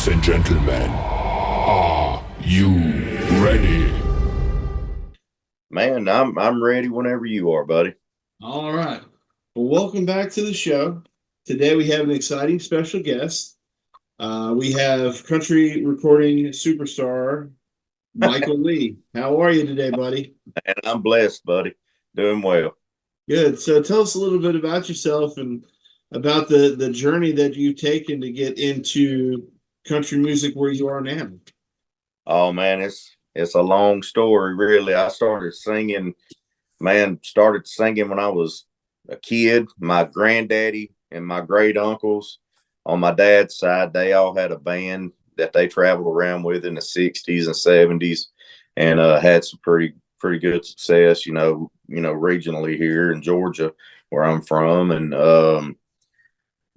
Ladies and gentlemen, are you ready? Man, I'm ready whenever you are, buddy. All right. Well, welcome back to the show. Today we have an exciting special guest. We have country recording superstar Michael Lee. How are you today, buddy? And I'm blessed, buddy. Doing well. Good. So tell us a little bit about yourself and about the journey that you've taken to get into country music where you are now. Oh man, it's a long story, really. I started singing when I was a kid. My granddaddy and my great uncles on my dad's side, they all had a band that they traveled around with in the 60s and 70s and had some pretty good success, regionally here in Georgia where I'm from. And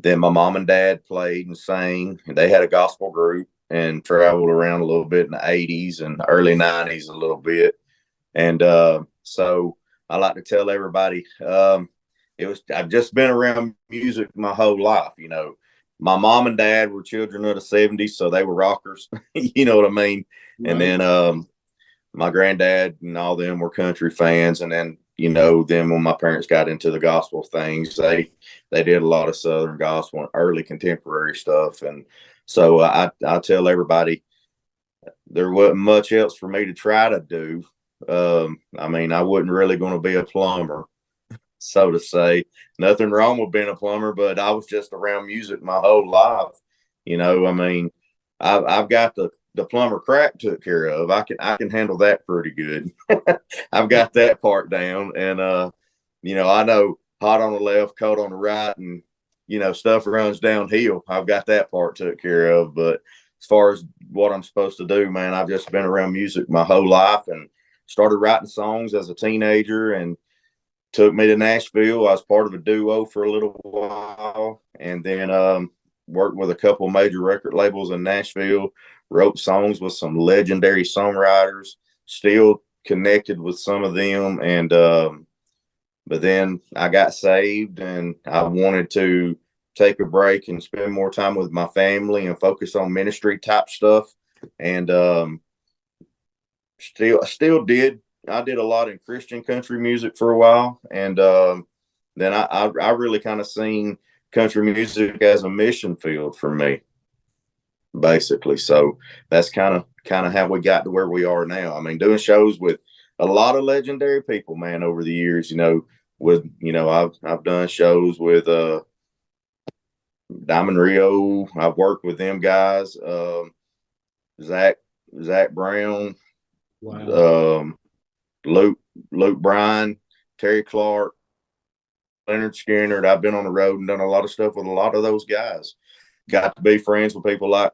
then my mom and dad played and sang. They had a gospel group and traveled around a little bit in the 80s and early 90s a little bit. And so I like to tell everybody I've just been around music my whole life. My mom and dad were children of the 70s, so they were rockers. You know what I mean? Right. And then my granddad and all them were country fans. And then, then when my parents got into the gospel things, they did a lot of Southern gospel and early contemporary stuff. And so I tell everybody there wasn't much else for me to try to do. I wasn't really going to be a plumber, so to say. Nothing wrong with being a plumber, but I was just around music my whole life. I've got the plumber crack took care of. I can handle that pretty good. I've got that part down. And I know hot on the left, cold on the right, and stuff runs downhill. I've got that part took care of. But as far as what I'm supposed to do, man, I've just been around music my whole life and started writing songs as a teenager and took me to Nashville. I was part of a duo for a little while, and then worked with a couple of major record labels in Nashville, wrote songs with some legendary songwriters, still connected with some of them. And but then I got saved and I wanted to take a break and spend more time with my family and focus on ministry type stuff. And still did. I did a lot in Christian country music for a while. And then I really kind of seen country music as a mission field for me, basically. So that's kind of how we got to where we are now. Doing shows with a lot of legendary people, man, over the years. I've done shows with Diamond Rio. I've worked with them guys. Zach Brown. Wow. Luke Bryan, Terry Clark, Leonard Skinner. I've been on the road and done a lot of stuff with a lot of those guys. Got to be friends with people like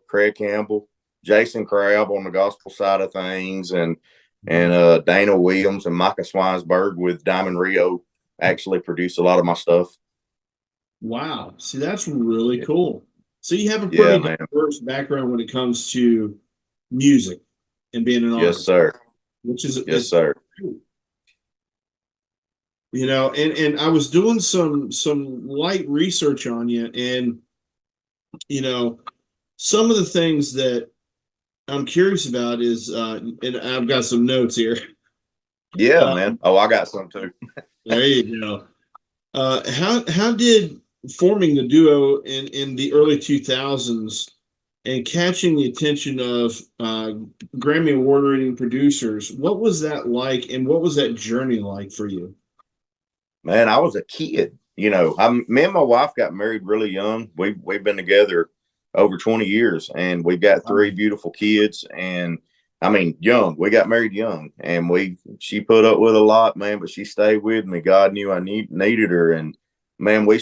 Craig Campbell, Jason Crabb on the gospel side of things, and Dana Williams and Micah Swinesburg with Diamond Rio actually produce a lot of my stuff. Wow. See, that's really cool. So you have a pretty diverse background when it comes to music and being an artist. Yes, sir. Yes, sir. Cool. And I was doing some light research on you, and some of the things that I'm curious about is, and I've got some notes here. Yeah, man. Oh, I got some too. There you go. How did forming the duo in the early 2000s and catching the attention of Grammy award-winning producers, what was that like, and what was that journey like for you? Man, I was a kid. Me and my wife got married really young. We've been together over 20 years, and we've got three beautiful kids. And young. We got married young, and she put up with a lot, man, but she stayed with me. God knew I needed her, and man, we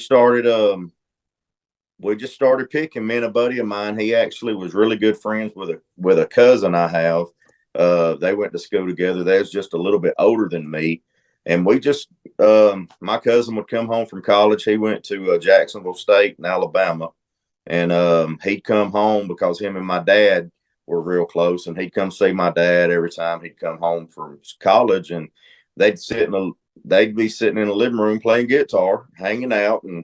just started picking. Me and a buddy of mine, he actually was really good friends with a cousin I have. They went to school together. They was just a little bit older than me. And we just, my cousin would come home from college. He went to Jacksonville State in Alabama. And he'd come home because him and my dad were real close. And he'd come see my dad every time he'd come home from college. And they'd be sitting in the living room playing guitar, hanging out. And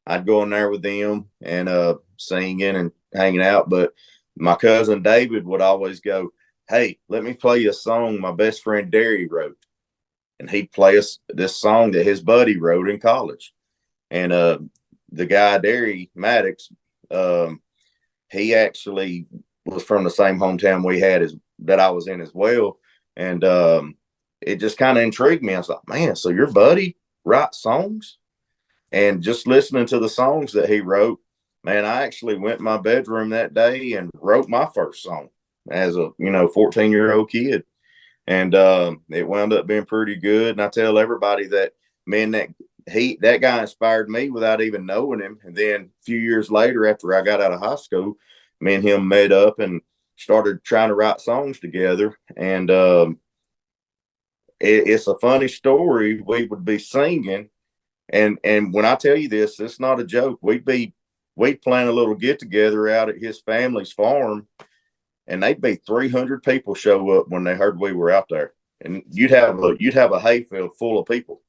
I'd go in there with them and singing and hanging out. But my cousin David would always go, "Hey, let me play you a song my best friend Derry wrote." And he'd play us this song that his buddy wrote in college. And the guy, Derry Maddox, he actually was from the same hometown we had as that I was in as well. And it just kind of intrigued me. I was like, man, so your buddy writes songs? And just listening to the songs that he wrote, man, I actually went in my bedroom that day and wrote my first song as a 14-year-old kid. And it wound up being pretty good. And I tell everybody that, man, that guy inspired me without even knowing him. And then a few years later, after I got out of high school, me and him met up and started trying to write songs together. And it's a funny story. We would be singing, and when I tell you this, it's not a joke. We'd plan a little get together out at his family's farm, and they'd be 300 people show up when they heard we were out there, and you'd have a hayfield full of people.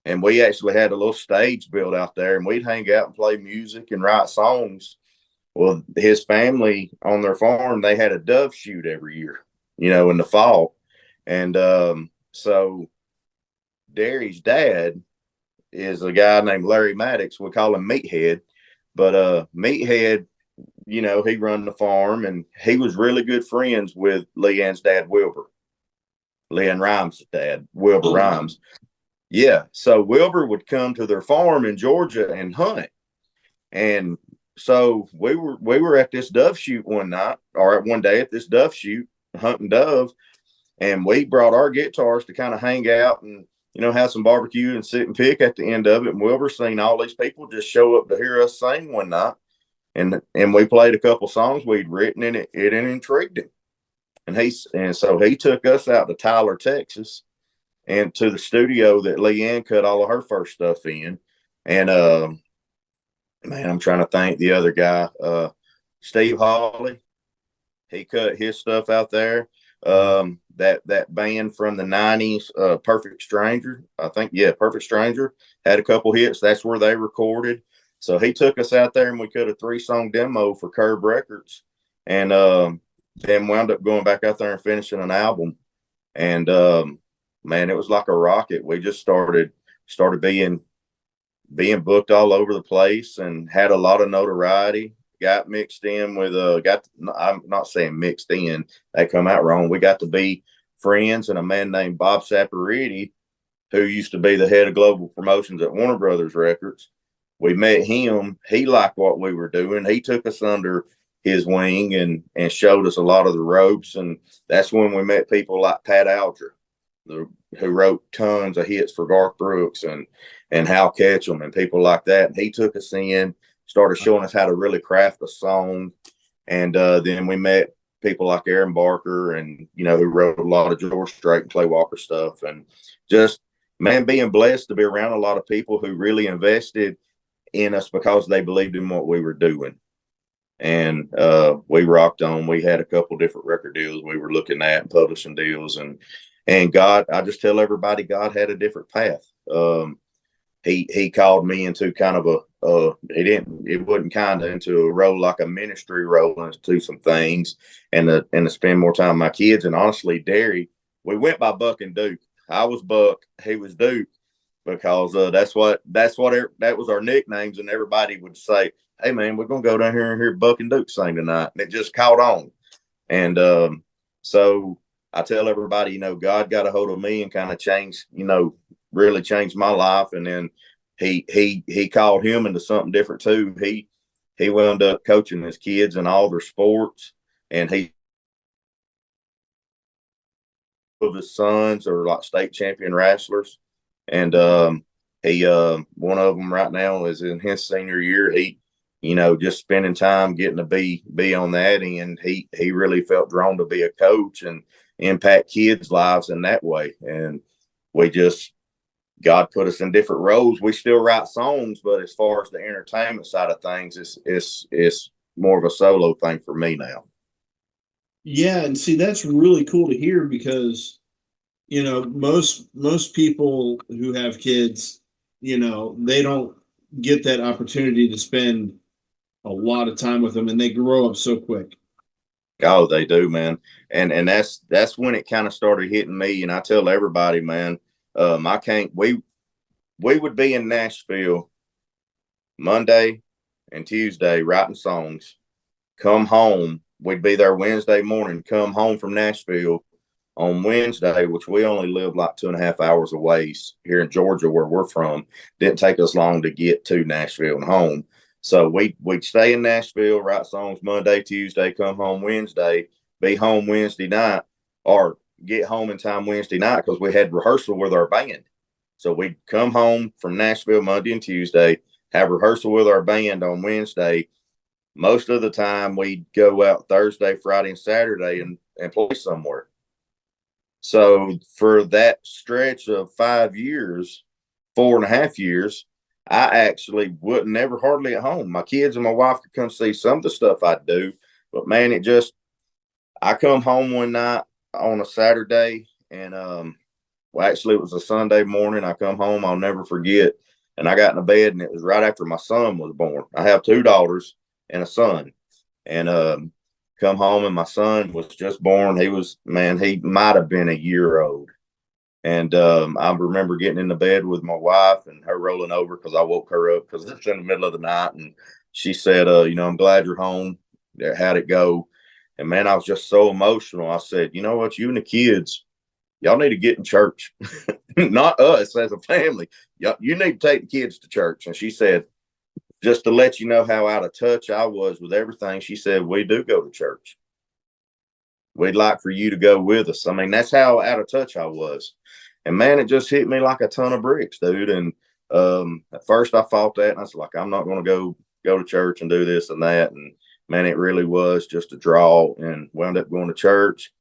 And we actually had a little stage built out there, and we'd hang out and play music and write songs. Well, his family on their farm, they had a dove shoot every year, in the fall. And so Derry's dad is a guy named Larry Maddox. We call him Meathead. But Meathead, he run the farm, and he was really good friends with Leanne's dad, Wilbur. Leanne Rhymes' dad, Wilbur Rhymes. Yeah. So Wilbur would come to their farm in Georgia and hunt. And so we were at this dove shoot one day at this dove shoot, hunting dove, and we brought our guitars to kind of hang out and have some barbecue and sit and pick at the end of it. And Wilbur seen all these people just show up to hear us sing one night, and we played a couple songs we'd written, and it intrigued him, and so he took us out to Tyler, Texas, and to the studio that Leanne cut all of her first stuff in, and man, I'm trying to think the other guy, Steve Hawley. He cut his stuff out there. That band from the 90s, Perfect Stranger, I think. Yeah, Perfect Stranger had a couple hits. That's where they recorded. So he took us out there, and we cut a 3-song demo for Curb Records, and then wound up going back out there and finishing an album. And man, it was like a rocket. We just started being booked all over the place and had a lot of notoriety. Got mixed in with I'm not saying mixed in, that come out wrong. We got to be friends, and a man named Bob Saporiti, who used to be the head of global promotions at Warner Brothers Records. We met him. He liked what we were doing. He took us under his wing and showed us a lot of the ropes. And that's when we met people like Pat Alger, who wrote tons of hits for Garth Brooks and Hal Ketchum and people like that. And he took us in, started showing us how to really craft a song. And then we met people like Aaron Barker and, who wrote a lot of George Strait and Clay Walker stuff. And just, man, being blessed to be around a lot of people who really invested in us because they believed in what we were doing. And we rocked on. We had a couple different record deals we were looking at, and publishing deals. And God, I just tell everybody, God had a different path. He called me into kind of it wasn't kind of into a role like a ministry role, and to some things, and to spend more time with my kids. And honestly, Derry, we went by Buck and Duke. I was Buck, he was Duke, because that was our nicknames, and everybody would say, "Hey man, we're gonna go down here and hear Buck and Duke sing tonight," and it just caught on. And so I tell everybody, God got a hold of me and kind of changed, really changed my life. And then he called him into something different too. He wound up coaching his kids in all their sports, and of his sons are like state champion wrestlers. And he one of them right now is in his senior year. He just spending time getting to be on that end. He really felt drawn to be a coach and impact kids' lives in that way. And God put us in different roles. We still write songs, but as far as the entertainment side of things, it's more of a solo thing for me now. Yeah, and see, that's really cool to hear, because most people who have kids, they don't get that opportunity to spend a lot of time with them, and they grow up so quick. Oh, they do, man. And that's when it kind of started hitting me. And I tell everybody, man, I can't. We would be in Nashville Monday and Tuesday writing songs. Come home. We'd be there Wednesday morning. Come home from Nashville on Wednesday, which we only live like 2.5 hours away here in Georgia, where we're from. Didn't take us long to get to Nashville and home. So we'd stay in Nashville, write songs Monday, Tuesday, come home Wednesday, be home Wednesday night, or get home in time Wednesday night because we had rehearsal with our band. So we'd come home from Nashville Monday and Tuesday, have rehearsal with our band on Wednesday. Most of the time we'd go out Thursday, Friday, and Saturday and play somewhere. So for that stretch of 5 years, 4.5 years, I actually wasn't never hardly at home. My kids and my wife could come see some of the stuff I do, but man, I come home one night on a Saturday and, well, actually it was a Sunday morning. I come home, I'll never forget. And I got in the bed and it was right after my son was born. I have 2 daughters and a son, and, come home and my son was just born. He might have been a year old. And I remember getting in the bed with my wife and her rolling over because I woke her up because it's in the middle of the night. And she said, I'm glad you're home. How'd it go? And man, I was just so emotional. I said, you know what, you and the kids, y'all need to get in church. Not us as a family. You need to take the kids to church. And she said, just to let you know how out of touch I was with everything, she said, we do go to church. We'd like for you to go with us. I mean, that's how out of touch I was. And man, it just hit me like a ton of bricks, dude. And at first I fought that and I was like, I'm not going to go to church and do this and that. And man, it really was just a draw, and wound up going to church,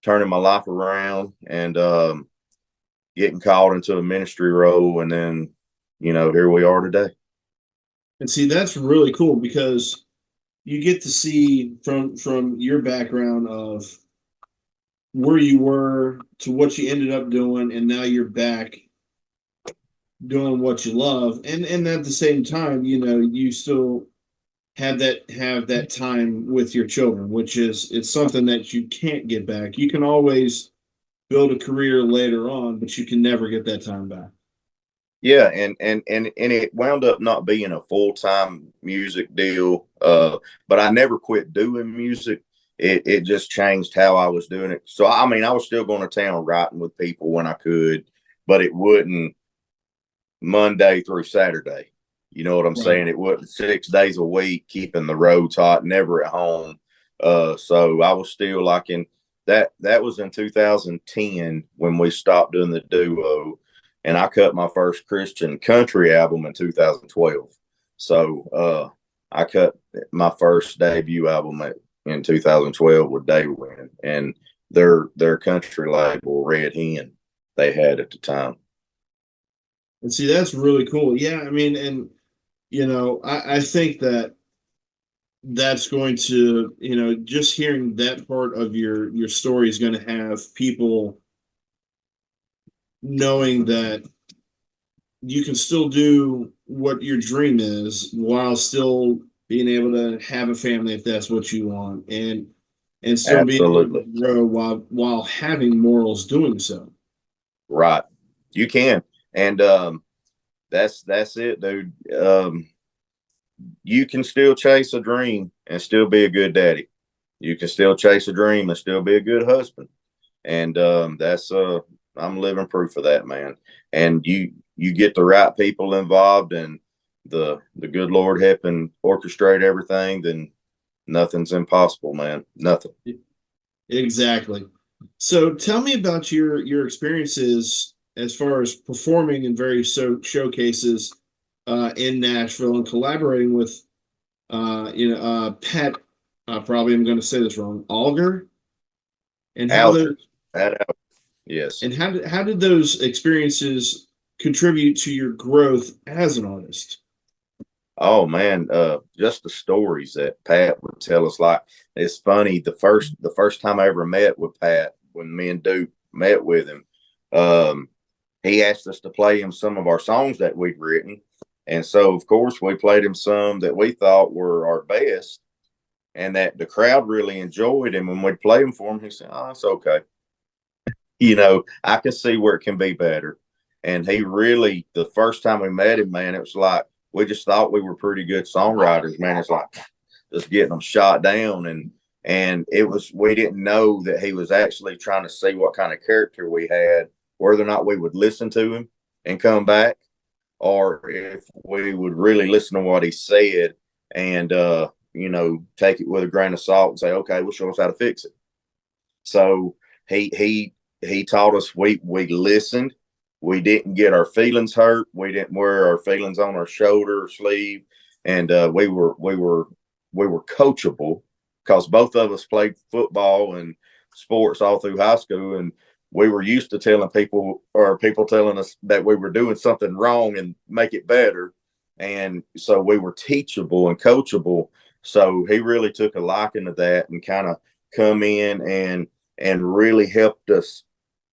turning my life around, and getting called into a ministry role. And then, here we are today. And see, that's really cool because you get to see from your background of where you were to what you ended up doing, and now you're back doing what you love, and at the same time, you still have that time with your children, which it's something that you can't get back. You can always build a career later on, but you can never get that time back. Yeah, and it wound up not being a full-time music deal, but I never quit doing music. It just changed how I was doing it. So I mean, I was still going to town writing with people when I could, but it wouldn't Monday through Saturday. You know what I'm saying? It wasn't 6 days a week, keeping the roads hot, never at home. So I was still like that was in 2010 when we stopped doing the duo. And I cut my first Christian country album in 2012. So I cut my first debut album in 2012 with Daywin and their country label, Red Hen, they had at the time. And see, that's really cool. Yeah, I mean, and I think that's going to, just hearing that part of your story is going to have people knowing that you can still do what your dream is while still being able to have a family if that's what you want, and still being able to grow while having morals doing so. Right. You can. And that's it, dude. You can still chase a dream and still be a good daddy. You can still chase a dream and still be a good husband. And I'm living proof of that, man. And you get the right people involved and the good Lord helping orchestrate everything, then nothing's impossible, man. Nothing. Exactly. So tell me about your experiences as far as performing in various showcases in Nashville and collaborating with Pat. Probably I'm going to say this wrong. Alger, and how yes. And how did those experiences contribute to your growth as an artist? Oh man, just the stories that Pat would tell us. Like, it's funny. The first time I ever met with Pat, when me and Duke met with him, he asked us to play him some of our songs that we'd written, And so, of course, we played him some that we thought were our best and that the crowd really enjoyed. And when we'd play them for him, he said, "Oh, it's okay. I can see where it can be better." And he really, the first time we met him, man, it was like we just thought we were pretty good songwriters, man. It's like just getting them shot down. And it was, we didn't know that he was actually trying to see what kind of character we had, whether or not we would listen to him and come back, or if we would really listen to what he said and, take it with a grain of salt and say, okay, well, show us how to fix it. So he taught us, we listened. We didn't get our feelings hurt. We didn't wear our feelings on our shoulder or sleeve. And we were coachable because both of us played football and sports all through high school. And we were used to telling people, or people telling us that we were doing something wrong and make it better. And so we were teachable and coachable. So he really took a liking to that and kind of come in and really helped us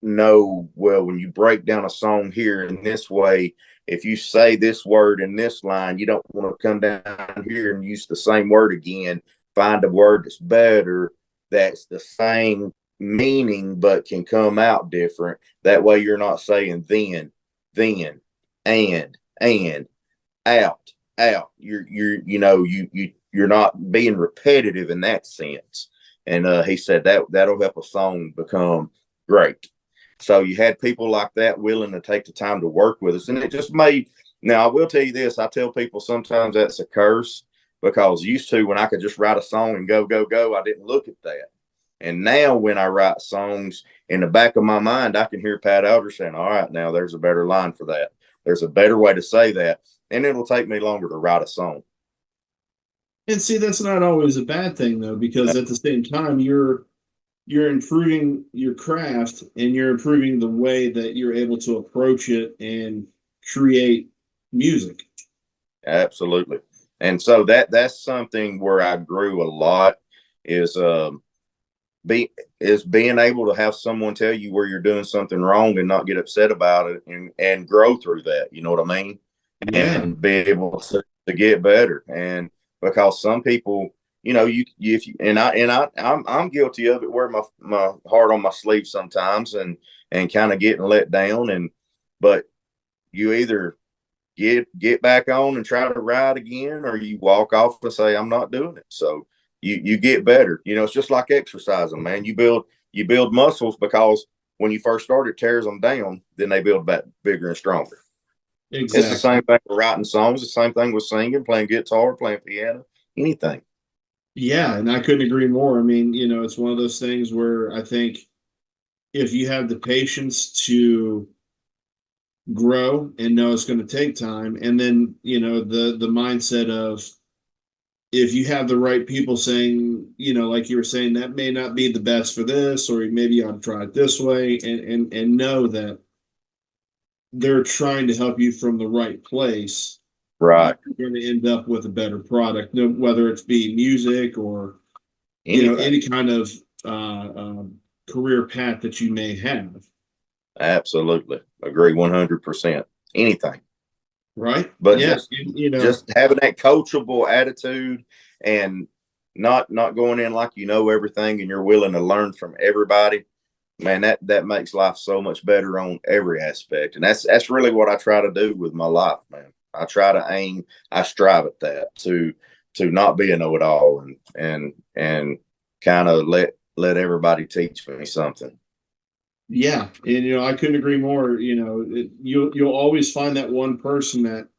know, well, when you break down a song here in this way, if you say this word in this line, you don't want to come down here and use the same word again. Find a word that's better, that's the same meaning, but can come out different. That way you're not saying then, and, out. You're not being repetitive in that sense. And he said that'll help a song become great. So you had people like that willing to take the time to work with us. And it just made, now I will tell you this, I tell people sometimes that's a curse, because used to, when I could just write a song and go, I didn't look at that. And now when I write songs, in the back of my mind, I can hear Pat Elder saying, all right, now there's a better line for that. There's a better way to say that. And it'll take me longer to write a song. And see, that's not always a bad thing, though, because at the same time, you're improving your craft and you're improving the way that you're able to approach it and create music. Absolutely. And so that's something where I grew a lot, is being able to have someone tell you where you're doing something wrong and not get upset about it, and grow through that. You know what I mean? Yeah. And be able to get better. And because some people, I'm guilty of it, wear my heart on my sleeve sometimes and kind of getting let down. But you either get back on and try to ride again, or you walk off and say, I'm not doing it. So you get better. It's just like exercising, man. You build muscles, because when you first start, it tears them down, then they build back bigger and stronger. Exactly. It's the same thing with writing songs, the same thing with singing, playing guitar, playing piano, anything. Yeah, and I couldn't agree more. I mean, it's one of those things where I think if you have the patience to grow and know it's going to take time, and then, the mindset of, if you have the right people saying, like you were saying, that may not be the best for this, or maybe you ought to try it this way, and know that they're trying to help you from the right place, right? You're going to end up with a better product, whether it's be music or Anything. any kind of career path that you may have. Absolutely agree, 100%. Anything, right? But yeah, just having that coachable attitude and not going in like everything, and you're willing to learn from everybody. Man, that makes life so much better on every aspect. And that's really what I try to do with my life, man. I strive at that, to not be a know-it-all, and kind of let everybody teach me something. Yeah. And, I couldn't agree more. You'll always find that one person that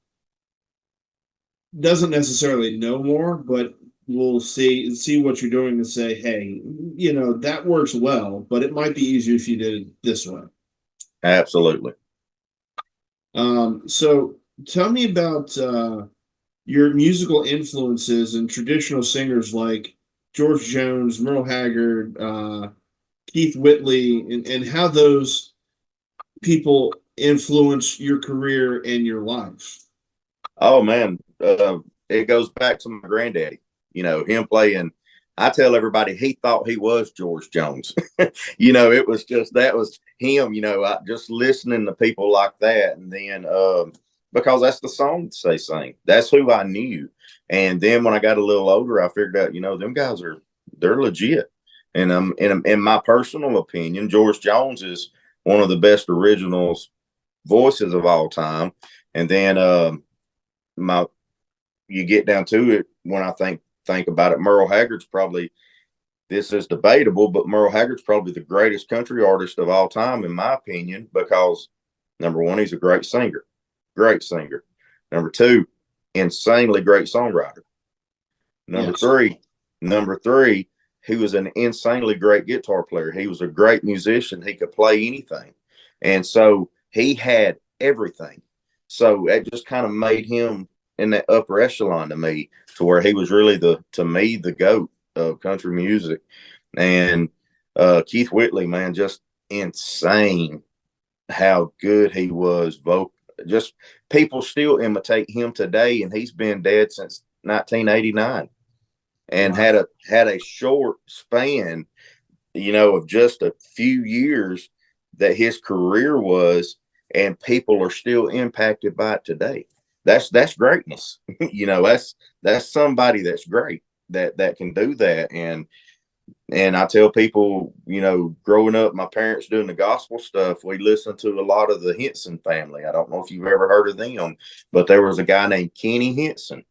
doesn't necessarily know more, but will see what you're doing and say, hey, that works well, but it might be easier if you did it this way. Absolutely. So tell me about your musical influences and traditional singers like George Jones, Merle Haggard, Keith Whitley, and how those people influence your career and your life. Oh man, it goes back to my granddaddy. Him playing. I tell everybody he thought he was George Jones. It was just, that was him. Just listening to people like that, and then because that's the songs they sing. That's who I knew. And then when I got a little older, I figured out, them guys they're legit. And in my personal opinion, George Jones is one of the best originals voices of all time. And then you get down to it, when I think about it, Merle Haggard's probably, this is debatable, but Merle Haggard's probably the greatest country artist of all time, in my opinion, because number one, he's a great singer. Number two, insanely great songwriter. Number three, he was an insanely great guitar player. He was a great musician. He could play anything. And so he had everything. So it just kind of made him in that upper echelon to me, to where he was really to me, the GOAT of country music. And Keith Whitley, man, just insane how good he was vocal. Just people still imitate him today, and he's been dead since 1989, and had a short span, of just a few years that his career was, and people are still impacted by it today. That's greatness. That's somebody that's great that can do that. And I tell people, growing up, my parents doing the gospel stuff, we listened to a lot of the Henson family. I don't know if you've ever heard of them, but there was a guy named Kenny Henson.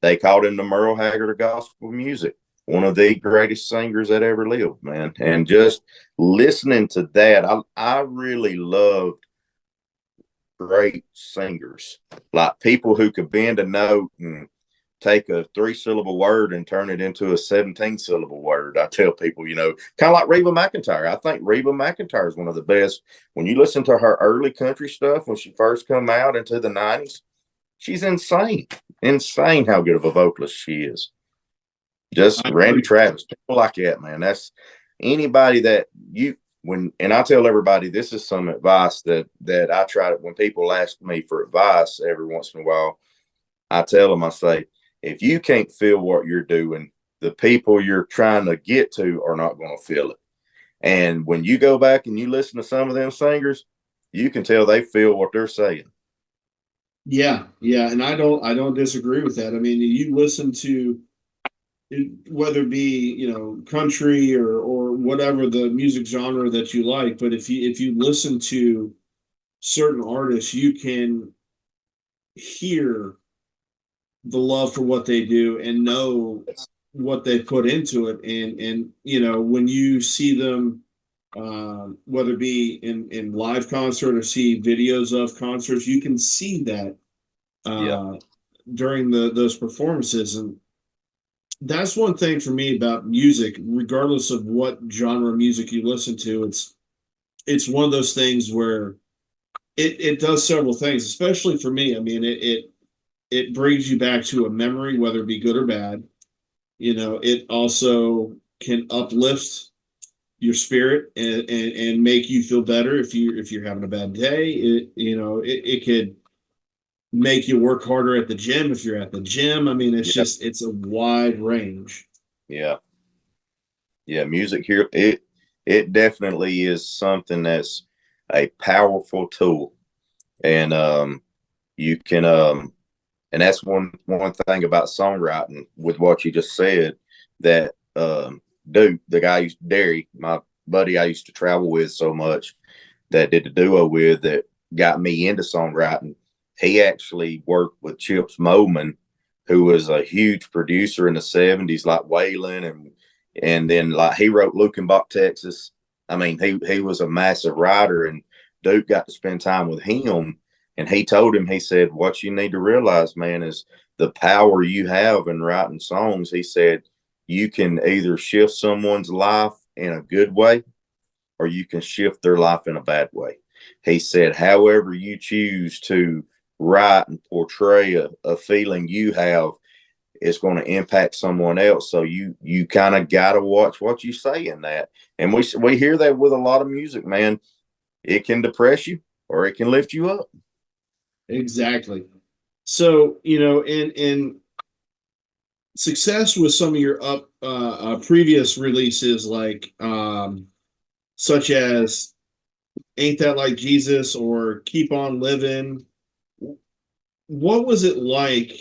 They called him the Merle Haggard of gospel music, one of the greatest singers that ever lived, man. And just listening to that, I really loved great singers, like people who could bend a note and take a 3-syllable word and turn it into a 17-syllable word. I tell people, kind of like Reba McEntire. I think Reba McEntire is one of the best. When you listen to her early country stuff, when she first come out into the 90s, she's insane how good of a vocalist she is. Just Randy Travis, people like that, man. That's anybody that and I tell everybody, this is some advice that I try to, when people ask me for advice every once in a while, I tell them, I say, if you can't feel what you're doing, the people you're trying to get to are not going to feel it. And when you go back and you listen to some of them singers, you can tell they feel what they're saying. Yeah. And I don't disagree with that. I mean, you listen to, whether it be, country or whatever the music genre that you like, but if you listen to certain artists, you can hear the love for what they do and know what they put into it. And when you see them, whether it be in live concert or see videos of concerts, you can see that during those performances. And that's one thing for me about music, regardless of what genre of music you listen to. It's one of those things where it does several things, especially for me. I mean, it brings you back to a memory, whether it be good or bad. It also can uplift your spirit and make you feel better if you're having a bad day. It could make you work harder at the gym if you're at the gym. I mean, it's a wide range. Yeah. Music here, it definitely is something that's a powerful tool. And you can and that's one thing about songwriting, with what you just said, that Duke, the guy Derry, my buddy I used to travel with so much, that did the duo with, that got me into songwriting. He actually worked with Chips Moman, who was a huge producer in the 70s, like Waylon, and then like he wrote Lukenbach, Texas. I mean, he was a massive writer, and Duke got to spend time with him. And he told him, he said, what you need to realize, man, is the power you have in writing songs. He said, you can either shift someone's life in a good way, or you can shift their life in a bad way. He said, however you choose to write and portray a feeling you have, is going to impact someone else. So you kind of got to watch what you say in that. And we hear that with a lot of music, man. It can depress you or it can lift you up. Exactly. So, in success with some of your previous releases, like such as Ain't That Like Jesus or Keep On Livin', what was it like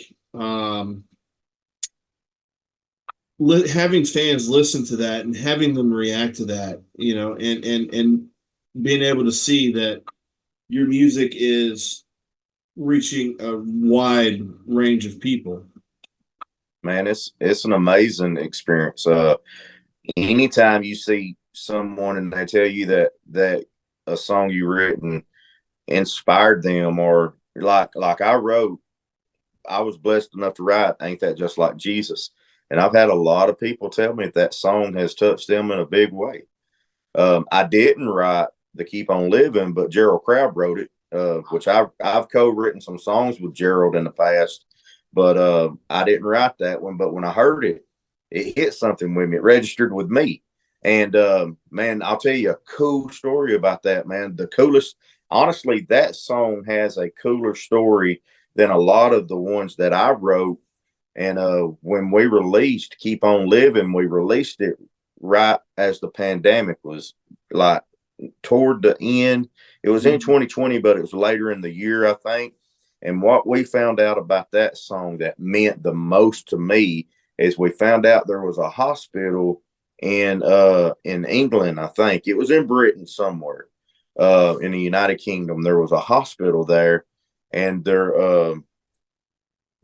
having fans listen to that and having them react to that, and being able to see that your music is reaching a wide range of people? Man, it's an amazing experience. Anytime you see someone and they tell you that a song you written inspired them, or like I was blessed enough to write Ain't That Just Like Jesus. And I've had a lot of people tell me that song has touched them in a big way. I didn't write the Keep On Living, but Gerald Crabb wrote it, which I've co-written some songs with Gerald in the past, but I didn't write that one. But when I heard it, it hit something with me. It registered with me. And man, I'll tell you a cool story about that, man. The coolest, honestly, that song has a cooler story than a lot of the ones that I wrote. And when we released Keep On Living, we released it right as the pandemic was like toward the end. It was in 2020, but it was later in the year, I think. And what we found out about that song that meant the most to me is we found out there was a hospital in England, I think. It was in Britain somewhere, in the United Kingdom. There was a hospital there, and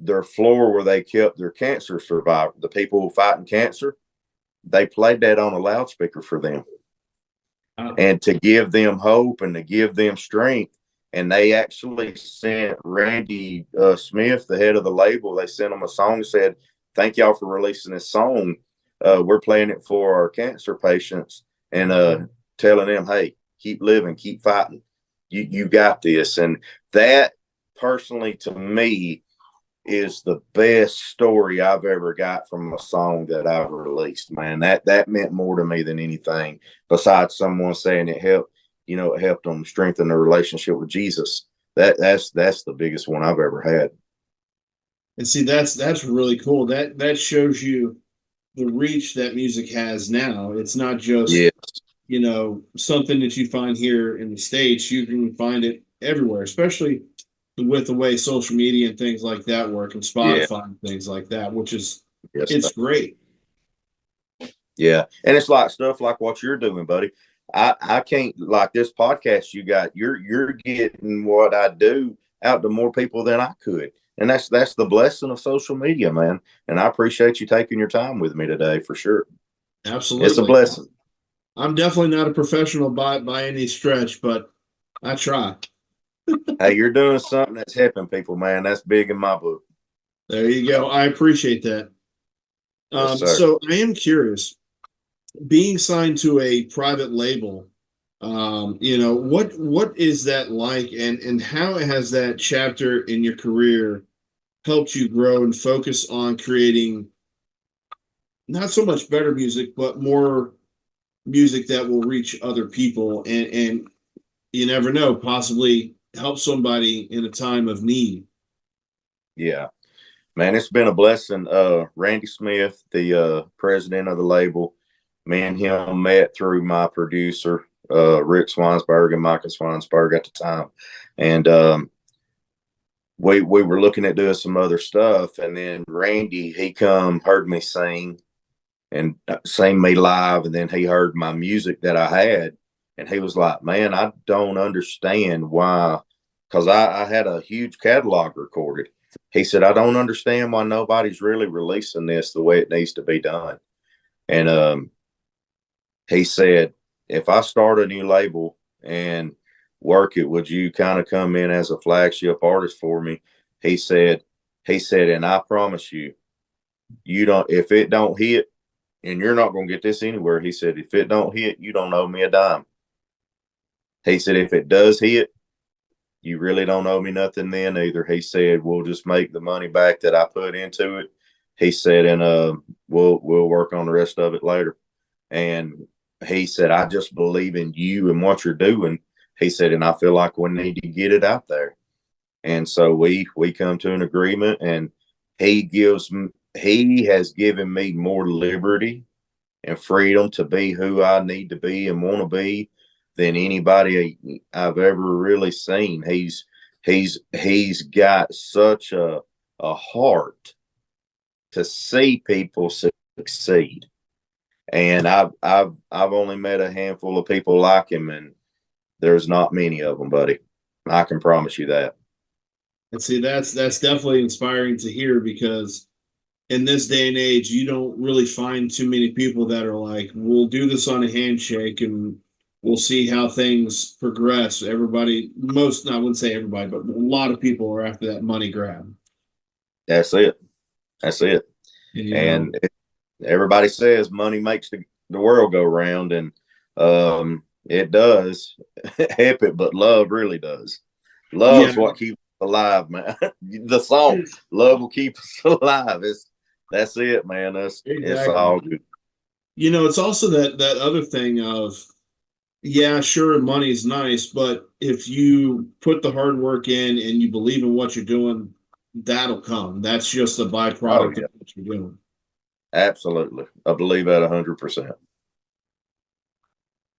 their floor where they kept their cancer survivors, the people fighting cancer, they played that on a loudspeaker for them. And to give them hope and to give them strength. And they actually sent Randy Smith, the head of the label, they sent him a song and said, "Thank y'all for releasing this song. We're playing it for our cancer patients and telling them, hey, keep living, keep fighting. You got this." And that personally to me is the best story I've ever got from a song that I've released, man. That meant more to me than anything besides someone saying it helped, it helped them strengthen their relationship with Jesus. That's the biggest one I've ever had. And see, that's really cool. That shows you the reach that music has now. It's not just Yeah. Something that you find here in the States. You can find it everywhere, especially with the way social media and things like that work, and Yeah. Spotify and things like that, which is Yes, it's great. Yeah. And it's like stuff like what you're doing, buddy. I can't, like this podcast you got, you're getting what I do out to more people than I could. And that's the blessing of social media, man. And I appreciate you taking your time with me today for sure. Absolutely. It's a blessing. I'm definitely not a professional by any stretch, but I try. Hey, you're doing something that's helping people, man. That's big in my book. There you go. I appreciate that. Yes, sir. So I am curious, being signed to a private label, what is that like, and how has that chapter in your career helped you grow and focus on creating not so much better music, but more music that will reach other people, and you never know, possibly help somebody in a time of need? Yeah, man, it's been a blessing. Randy Smith, the president of the label, me and him met through my producer, Rick Swansburg and Micah Swansburg at the time. And we were looking at doing some other stuff. And then Randy, he heard me sing and sing me live. And then he heard my music that I had. And he was like, man, I don't understand why, because I had a huge catalog recorded. He said, I don't understand why nobody's really releasing this the way it needs to be done. And he said, if I start a new label and work it, would you kind of come in as a flagship artist for me? He said, and I promise you, if it don't hit, and you're not going to get this anywhere. He said, if it don't hit, you don't owe me a dime. He said, if it does hit, you really don't owe me nothing then either. He said, we'll just make the money back that I put into it. He said, and we'll work on the rest of it later. And he said, I just believe in you and what you're doing. He said, and I feel like we need to get it out there. And so we come to an agreement, and he has given me more liberty and freedom to be who I need to be and want to be than anybody I've ever really seen. he's got such a heart to see people succeed. And I've only met a handful of people like him, and there's not many of them, buddy. I can promise you that. And see, that's definitely inspiring to hear, because in this day and age, you don't really find too many people that are like, we'll do this on a handshake and we'll see how things progress. Everybody, I wouldn't say everybody, but a lot of people are after that money grab. That's it. That's it. And Everybody says money makes the world go round, and it does help it, but love really does. Love's what keeps us alive, man. The song "Love Will Keep Us Alive" that's it, man. It's all good. It's also that other thing of, yeah, sure, money's nice, but if you put the hard work in and you believe in what you're doing, that'll come. That's just a byproduct of what you're doing. Absolutely. I believe that 100%.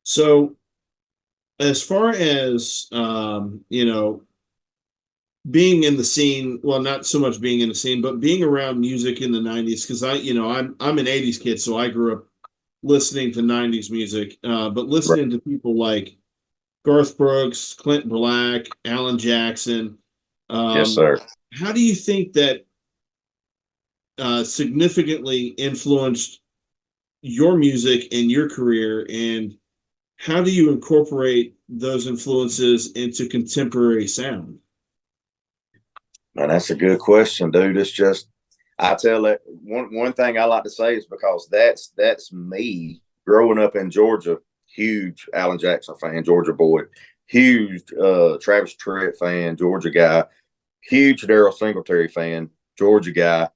So as far as, being in the scene, well, not so much being in the scene, but being around music in the 90s, because I'm an 80s kid, so I grew up listening to 90s music, but listening to people like Garth Brooks, Clint Black, Alan Jackson. Yes, sir. How do you think that significantly influenced your music and your career, and how do you incorporate those influences into contemporary sound? Man, that's a good question, dude. It's just, I tell that one thing I like to say is because that's me growing up in Georgia. Huge Alan Jackson fan, Georgia boy. Huge Travis Tritt fan, Georgia guy. Huge Daryl Singletary fan, Georgia guy.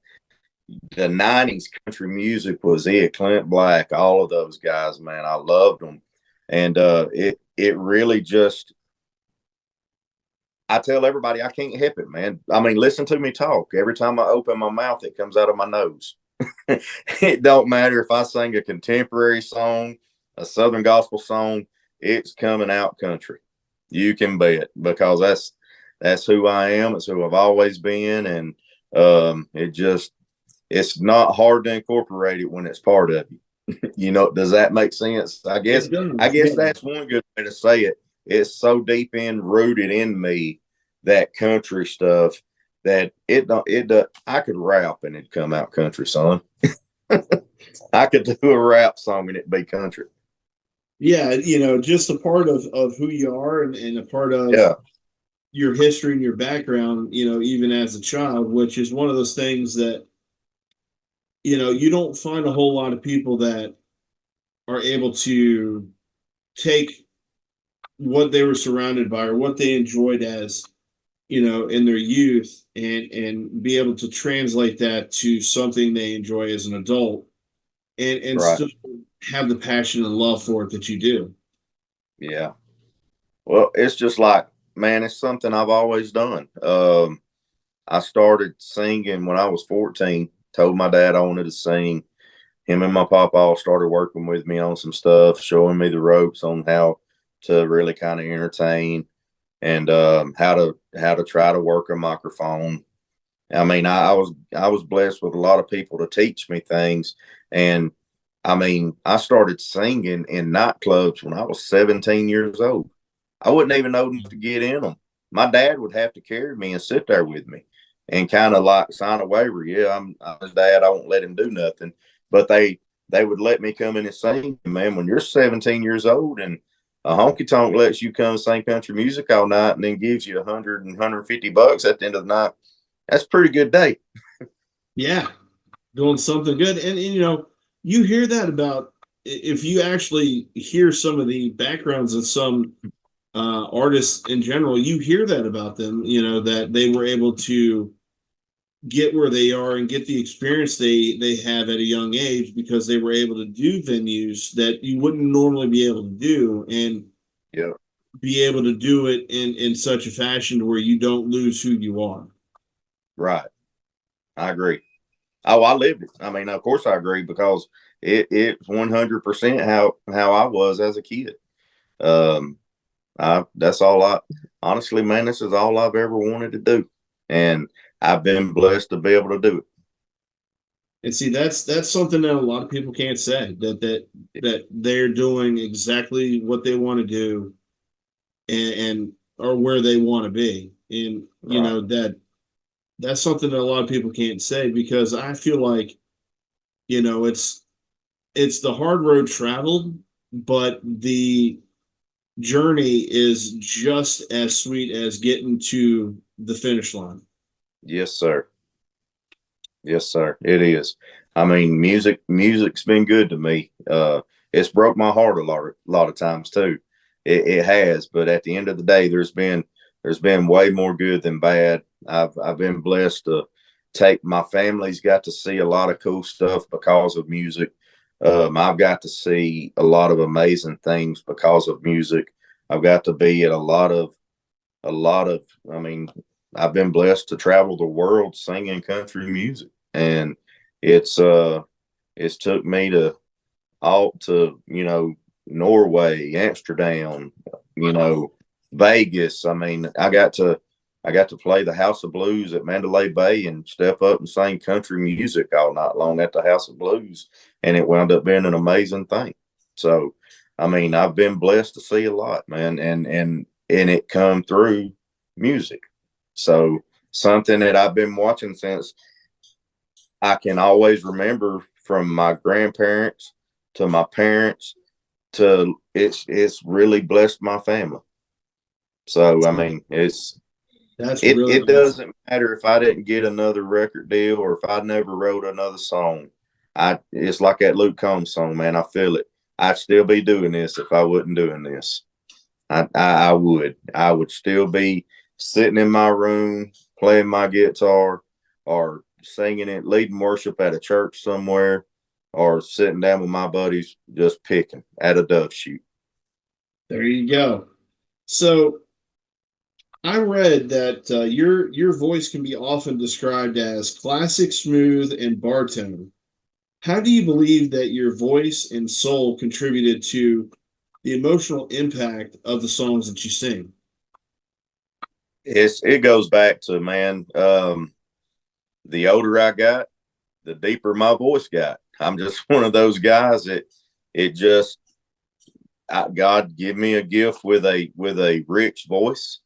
The 90s country music was it. Clint Black, all of those guys, man, I loved them. And it really just, I tell everybody I can't help it, man. I mean, listen to me talk. Every time I open my mouth, it comes out of my nose. It don't matter if I sing a contemporary song, a Southern gospel song, it's coming out country. You can bet, because that's who I am. It's who I've always been. And it's not hard to incorporate it when it's part of you. Does that make sense? I guess that's one good way to say it. It's so deep rooted in me, that country stuff, that I could rap and it'd come out country, son. I could do a rap song and it'd be country. Yeah, just a part of who you are, and a part of your history and your background, even as a child, which is one of those things that, you don't find a whole lot of people that are able to take what they were surrounded by or what they enjoyed as, in their youth, and be able to translate that to something they enjoy as an adult, and Right. still have the passion and love for it that you do. Yeah. Well, it's just like, man, it's something I've always done. I started singing when I was 14, told my dad I wanted to sing. Him and my papa all started working with me on some stuff, showing me the ropes on how to really kind of entertain, and how to try to work a microphone. I mean, I was blessed with a lot of people to teach me things. And I mean, I started singing in nightclubs when I was 17 years old. I wasn't even old enough to get in them. My dad would have to carry me and sit there with me and kind of like sign a waiver. Yeah, I'm his dad. I won't let him do nothing. But they would let me come in and sing. Man, when you're 17 years old and a honky tonk lets you come sing country music all night and then gives you $150 at the end of the night, that's a pretty good day. Yeah, doing something good. And you hear that about, if you actually hear some of the backgrounds of some artists in general, you hear that about them, that they were able to get where they are and get the experience they have at a young age, because they were able to do venues that you wouldn't normally be able to do, and be able to do it in such a fashion where you don't lose who you are. Right. I agree. Oh, I lived it. I mean, of course I agree, because it's 100% how I was as a kid. That's all I honestly, man, this is all I've ever wanted to do. And I've been blessed to be able to do it. And see, that's something that a lot of people can't say, that they're doing exactly what they want to do, and or where they want to be. And you Right. know that's something that a lot of people can't say, because I feel like, it's the hard road traveled, but the journey is just as sweet as getting to the finish line. Yes, sir. Yes, sir. It is. I mean, music's been good to me. It's broke my heart a lot of times too. It has, but at the end of the day, there's been way more good than bad. I've been blessed to take my family's got to see a lot of cool stuff because of music. I've got to see a lot of amazing things because of music. I've got to be at a lot of. I mean, I've been blessed to travel the world singing country music, and it's took me to Norway, Amsterdam, you know Vegas. I mean, I got to play the House of Blues at Mandalay Bay and step up and sing country music all night long at the House of Blues, and it wound up being an amazing thing. So, I mean, I've been blessed to see a lot, man, and it come through music. So, something that I've been watching since I can always remember, from my grandparents to my parents to it's really blessed my family. So, I mean, That's really it awesome. doesn't matter if I didn't get another record deal or if I never wrote another song. It's like that Luke Combs song, man. I feel it. I'd still be doing this if I wasn't doing this. I would still be sitting in my room playing my guitar, or singing it, leading worship at a church somewhere, or sitting down with my buddies just picking at a dove shoot. There you go. So I read that your voice can be often described as classic, smooth, and baritone. How do you believe that your voice and soul contributed to the emotional impact of the songs that you sing? It goes back to, man, the older I got, the deeper my voice got. I'm just one of those guys that it just God give me a gift with a rich voice,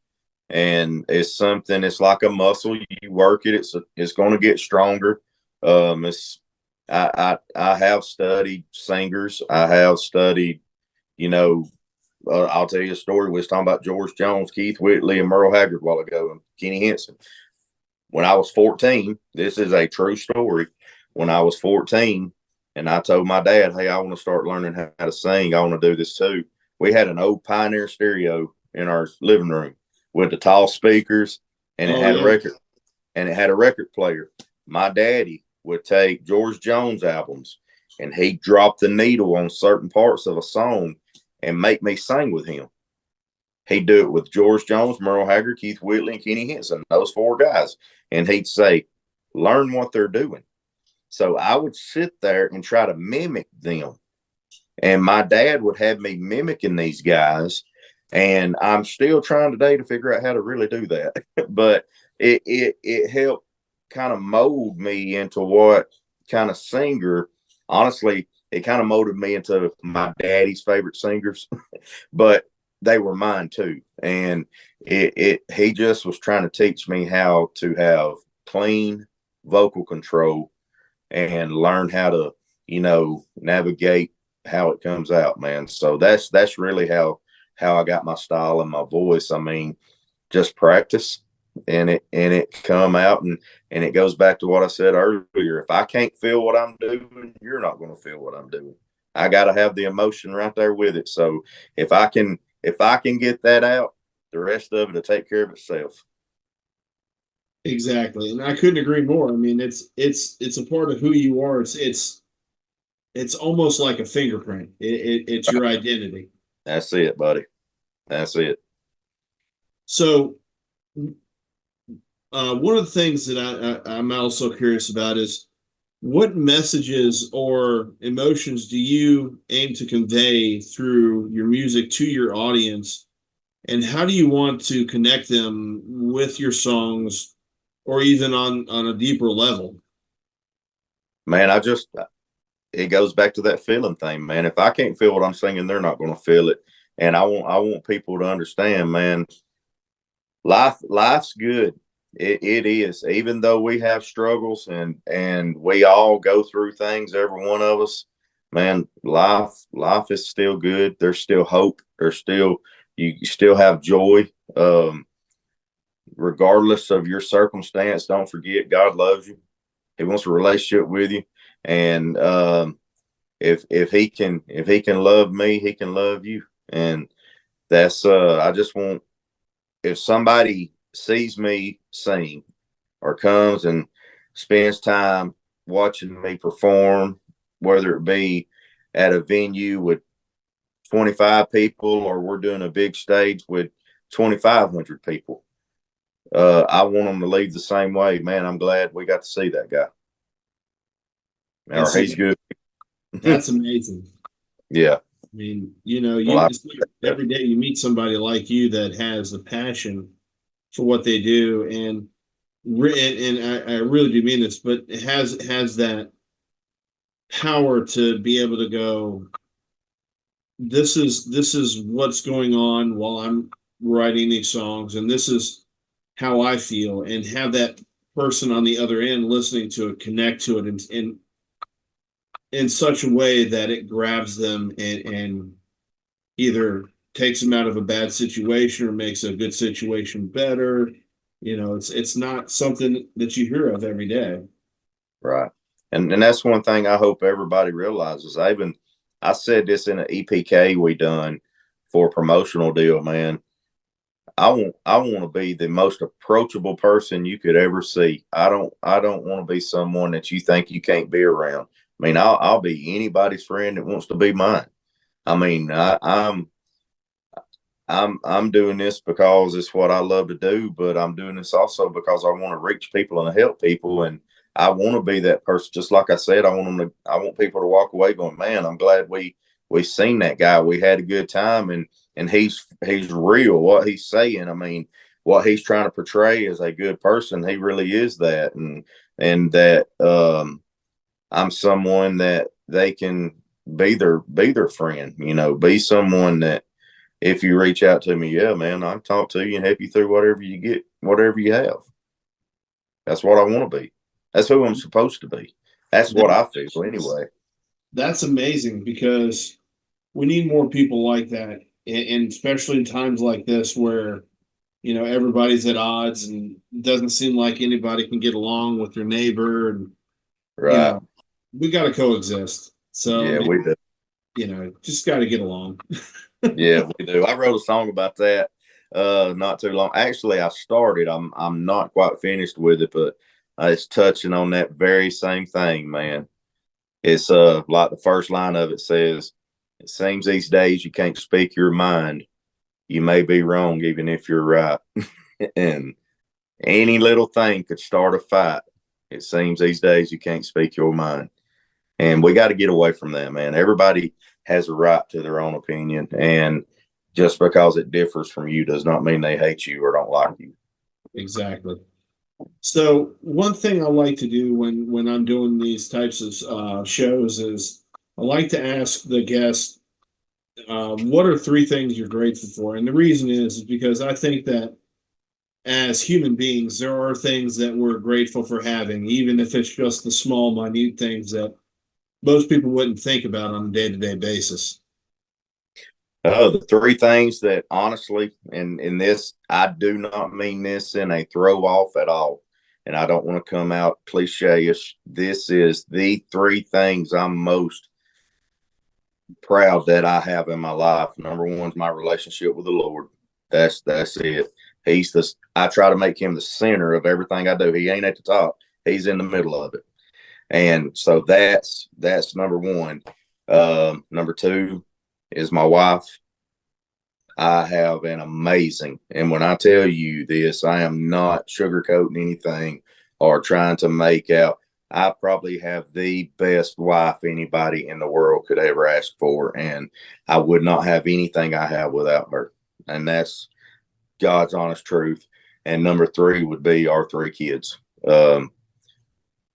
and it's something. It's like a muscle. You work it, it's going to get stronger. It's I have studied singers. I have studied, you know. I'll tell you a story. We was talking about George Jones, Keith Whitley, and Merle Haggard a while ago, and Kenny Henson. When I was 14, this is a true story. When I was 14, and I told my dad, "Hey, I want to start learning how to sing. I want to do this too." We had an old Pioneer stereo in our living room with the tall speakers, and it Oh had a yeah. record, player. My daddy would take George Jones albums, and he'd drop the needle on certain parts of a song and make me sing with him. He'd do it with George Jones, Merle Haggard, Keith Whitley, and Kenny Henson, those four guys. And he'd say, learn what they're doing. So I would sit there and try to mimic them. And my dad would have me mimicking these guys. And I'm still trying today to figure out how to really do that. But it helped kind of mold me into what kind of singer. Honestly, it kind of molded me into my daddy's favorite singers. But they were mine too. And he just was trying to teach me how to have clean vocal control and learn how to, navigate how it comes out, man. So that's really how I got my style and my voice. I mean, just practice, and it come out, and it goes back to what I said earlier. If I can't feel what I'm doing, you're not going to feel what I'm doing. I got to have the emotion right there with it. So if I can get that out, the rest of it will take care of itself. Exactly, and I couldn't agree more. I mean, it's a part of who you are. It's almost like a fingerprint. It's your identity. That's it, buddy. That's it. So, one of the things that I'm also curious about is, what messages or emotions do you aim to convey through your music to your audience, and how do you want to connect them with your songs, or even on a deeper level? Man, it goes back to that feeling thing, man. If I can't feel what I'm singing, they're not going to feel it. And I want people to understand, man, life's good. It is. Even though we have struggles and we all go through things, every one of us, man, life is still good. There's still hope. You still have joy. Regardless of your circumstance, don't forget God loves you. He wants a relationship with you. And if he can love me, he can love you. And that's I just want, if somebody sees me sing or comes and spends time watching me perform, whether it be at a venue with 25 people or we're doing a big stage with 2,500 people, I want them to leave the same way. Man, I'm glad we got to see that guy. Or he's good. That's amazing. Yeah. I mean, every day you meet somebody like you that has the passion for what they do, and I really do mean this, but it has that power to be able to go, this is what's going on while I'm writing these songs, and this is how I feel, and have that person on the other end listening to it, connect to it in such a way that it grabs them and either takes them out of a bad situation or makes a good situation better. It's not something that you hear of every day. Right. And that's one thing I hope everybody realizes. I said this in an EPK we done for a promotional deal, man. I want to be the most approachable person you could ever see. I don't want to be someone that you think you can't be around. I mean, I'll be anybody's friend that wants to be mine. I mean, I'm doing this because it's what I love to do, but I'm doing this also because I want to reach people and help people, and I want to be that person. Just like I said, I want people to walk away going, man, I'm glad we seen that guy. We had a good time, and he's real. What he's saying, I mean, what he's trying to portray as a good person, he really is that, and that I'm someone that they can be their friend. Be someone that, if you reach out to me, yeah, man, I'll talk to you and help you through whatever you get, whatever you have. That's what I want to be. That's who I'm supposed to be. That's what I feel anyway. That's amazing, because we need more people like that. And especially in times like this where, everybody's at odds and it doesn't seem like anybody can get along with their neighbor. And, Right. We got to coexist. So, yeah, we do. Just got to get along. Yeah, we do. I wrote a song about that not too long. Actually, I started. I'm not quite finished with it, but it's touching on that very same thing, man. It's like the first line of it says, "It seems these days you can't speak your mind. You may be wrong, even if you're right." And any little thing could start a fight. It seems these days you can't speak your mind. And we got to get away from that, man. Everybody has a right to their own opinion. And just because it differs from you does not mean they hate you or don't like you. Exactly. So one thing I like to do when I'm doing these types of shows is I like to ask the guest, what are three things you're grateful for? And the reason is because I think that as human beings, there are things that we're grateful for having, even if it's just the small, minute things that most people wouldn't think about on a day-to-day basis. The three things that honestly, and in this, I do not mean this in a throw off at all. And I don't want to come out cliche-ish. This is the three things I'm most proud that I have in my life. Number one is my relationship with the Lord. That's it. I try to make him the center of everything I do. He ain't at the top. He's in the middle of it. And so that's number one. Number two is my wife. I have an amazing, and when I tell you this, I am not sugarcoating anything or trying to make out. I probably have the best wife anybody in the world could ever ask for, and I would not have anything I have without her. And God's honest truth. And number 3 would be our 3 kids. The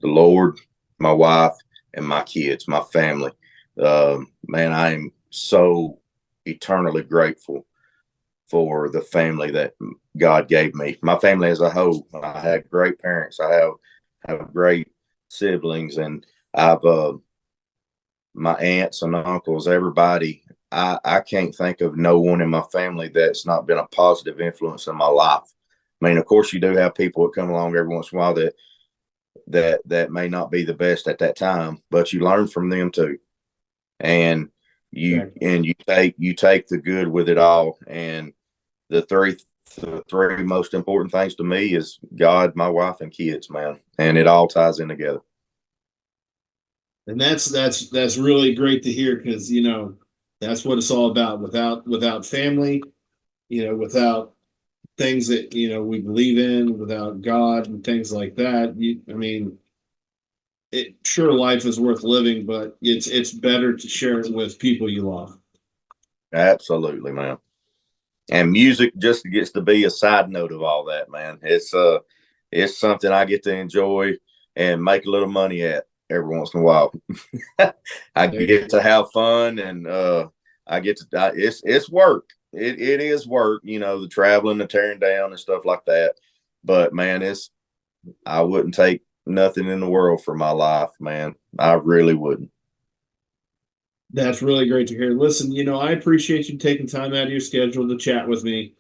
Lord, my wife, and my kids, my family. Man, I am so eternally grateful for the family that God gave me. My family as a whole. I had great parents. I have great siblings, and I've my aunts and uncles, everybody. I can't think of no one in my family that's not been a positive influence in my life. I mean, of course, you do have people that come along every once in a while that may not be the best at that time, but you learn from them too, and you take the good with it all. And the three most important things to me is God, my wife, and kids, man, and it all ties in together. And that's really great to hear, because that's what it's all about. Without family, without things that we believe in, without God and things like that, sure, life is worth living, but it's better to share it with people you love. Absolutely, man. And music just gets to be a side note of all that, man. It's something I get to enjoy and make a little money at every once in a while. I get to have fun, and I get to. It's work. It is work. The traveling, the tearing down, and stuff like that. But man, I wouldn't take nothing in the world for my life, man. I really wouldn't. That's really great to hear. Listen, I appreciate you taking time out of your schedule to chat with me.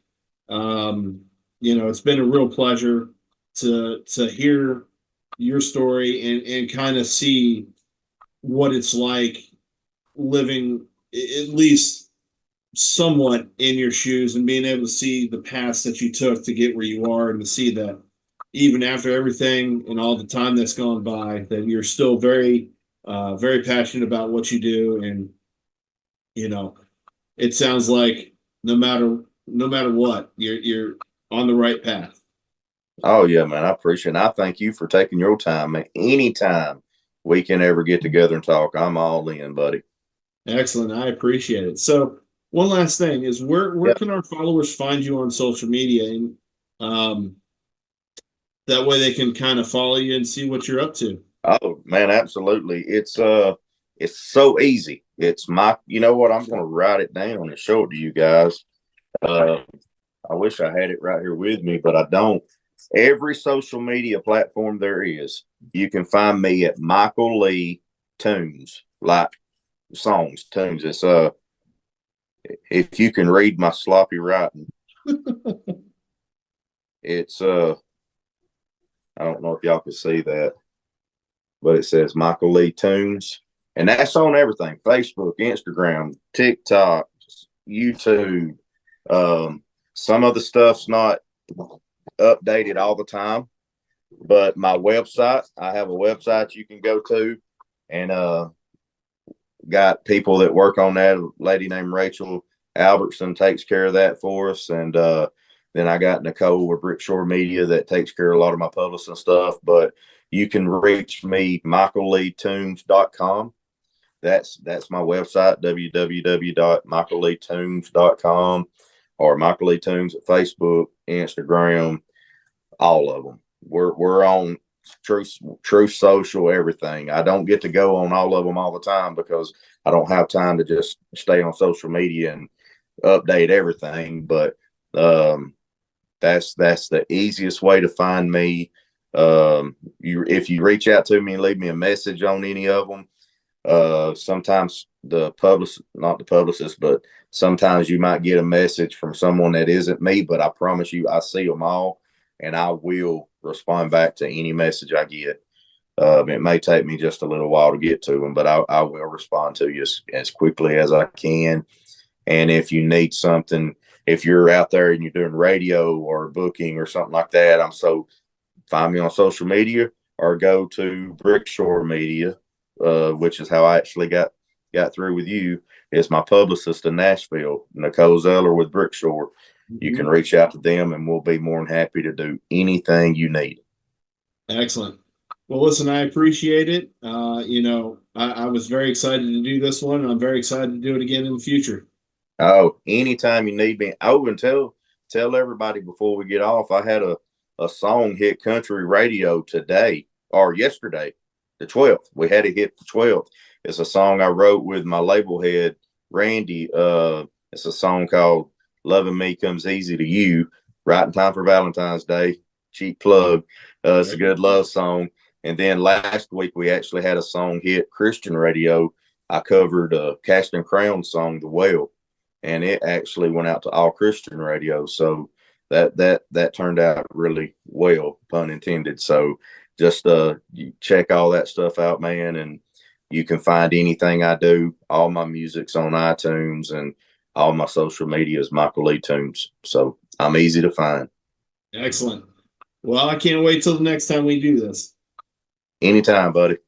It's been a real pleasure to hear your story and kind of see what it's like living at least somewhat in your shoes, and being able to see the paths that you took to get where you are, and to see that even after everything and all the time that's gone by, that you're still very very passionate about what you do. And it sounds like no matter what, you're on the right path. Oh yeah, man, I appreciate it. I thank you for taking your time, man. Anytime we can ever get together and talk, I'm all in, buddy. Excellent. I appreciate it. So one last thing is, where can our followers find you on social media? And that way they can kind of follow you and see what you're up to. Oh man, absolutely. It's so easy. It's you know what? I'm going to write it down and show it to you guys. I wish I had it right here with me, but I don't. Every social media platform there is, you can find me at Michael Lee Tunes, like songs, tunes. It's if you can read my sloppy writing, it's I don't know if y'all can see that, but it says Michael Lee Tunes, and that's on everything: Facebook, Instagram, TikTok, YouTube. Some of the stuff's not updated all the time, but my website, I have a website you can go to, and got people that work on that. A lady named Rachel Albertson takes care of that for us, and then I got Nicole with Brickshore Media that takes care of a lot of my publishing stuff. But you can reach me, michaelleetunes.com. That's my website, www.michaelleetunes.com, or Michael Lee Tunes at Facebook, Instagram, all of them. We're on Truth Social, everything. I don't get to go on all of them all the time because I don't have time to just stay on social media and update everything. But that's the easiest way to find me. If you reach out to me and leave me a message on any of them, sometimes not the publicist, but sometimes you might get a message from someone that isn't me, but I promise you, I see them all, and I will respond back to any message I get. It may take me just a little while to get to them, but I will respond to you as quickly as I can. And if you need something, if you're out there and you're doing radio or booking or something like that, find me on social media, or go to Brickshore Media, which is how I actually got through with you. It's my publicist in Nashville, Nicole Zeller with Brickshore. You can reach out to them, and we'll be more than happy to do anything you need. Excellent. Well, listen, I appreciate it. I was very excited to do this one, and I'm very excited to do it again in the future. Oh, anytime you need me. Oh, and tell tell everybody before we get off, I had a song hit country radio today or yesterday, the 12th. We had it hit the 12th. It's a song I wrote with my label head, Randy. It's a song called Loving Me Comes Easy to You, right in time for Valentine's Day. Cheap plug. It's a good love song. And then last week we actually had a song hit Christian radio. I covered a Cast and Crown song, The Well, and it actually went out to all Christian radio. So that turned out really well, pun intended. So just you check all that stuff out, man, and you can find anything I do. All my music's on iTunes, and all my social media is Michael Lee Tunes. So I'm easy to find. Excellent. Well, I can't wait till the next time we do this. Anytime, buddy.